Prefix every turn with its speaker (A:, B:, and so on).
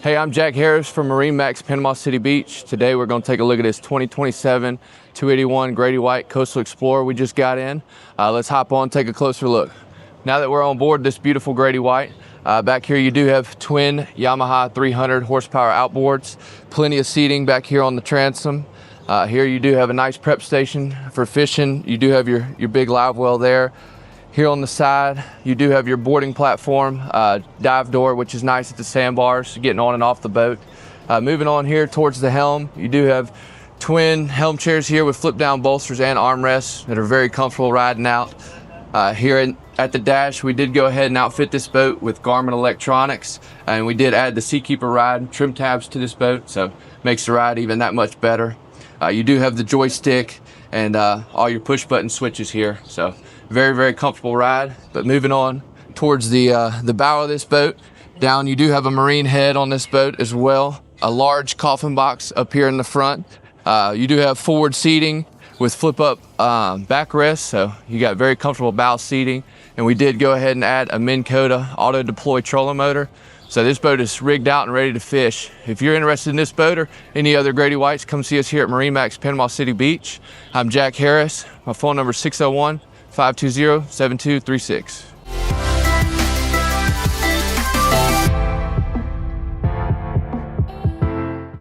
A: Hey, I'm Jack Harris from MarineMax Panama City Beach. Today we're going to take a look at this 2027 281 Grady White Coastal Explorer we just got in. Let's hop on, take a closer look. Now that we're on board this beautiful Grady White, back here you do have twin Yamaha 300 horsepower outboards, plenty of seating back here on the transom. Here you do have a nice prep station for fishing. You do have your big live well there. Here on the side, you do have your boarding platform, dive door, which is nice at the sandbars, getting on and off the boat. Moving on here towards the helm, you do have twin helm chairs here with flip down bolsters and armrests that are very comfortable riding out. Here at the dash, we did go ahead and outfit this boat with Garmin electronics, and we did add the Seakeeper ride trim tabs to this boat, so makes the ride even that much better. You do have the joystick and all your push button switches here, so very comfortable ride. But moving on towards the bow of this boat, down you do have a marine head on this boat as well, a large coffin box up here in the front. You do have forward seating with flip up backrests, so you got very comfortable bow seating. And we did go ahead and add a Minn Kota auto deploy trolling motor, so this boat is rigged out and ready to fish. If you're interested in this boat or any other Grady Whites, come see us here at MarineMax Panama City Beach. I'm Jack Harris. My phone number is 601-520-7236.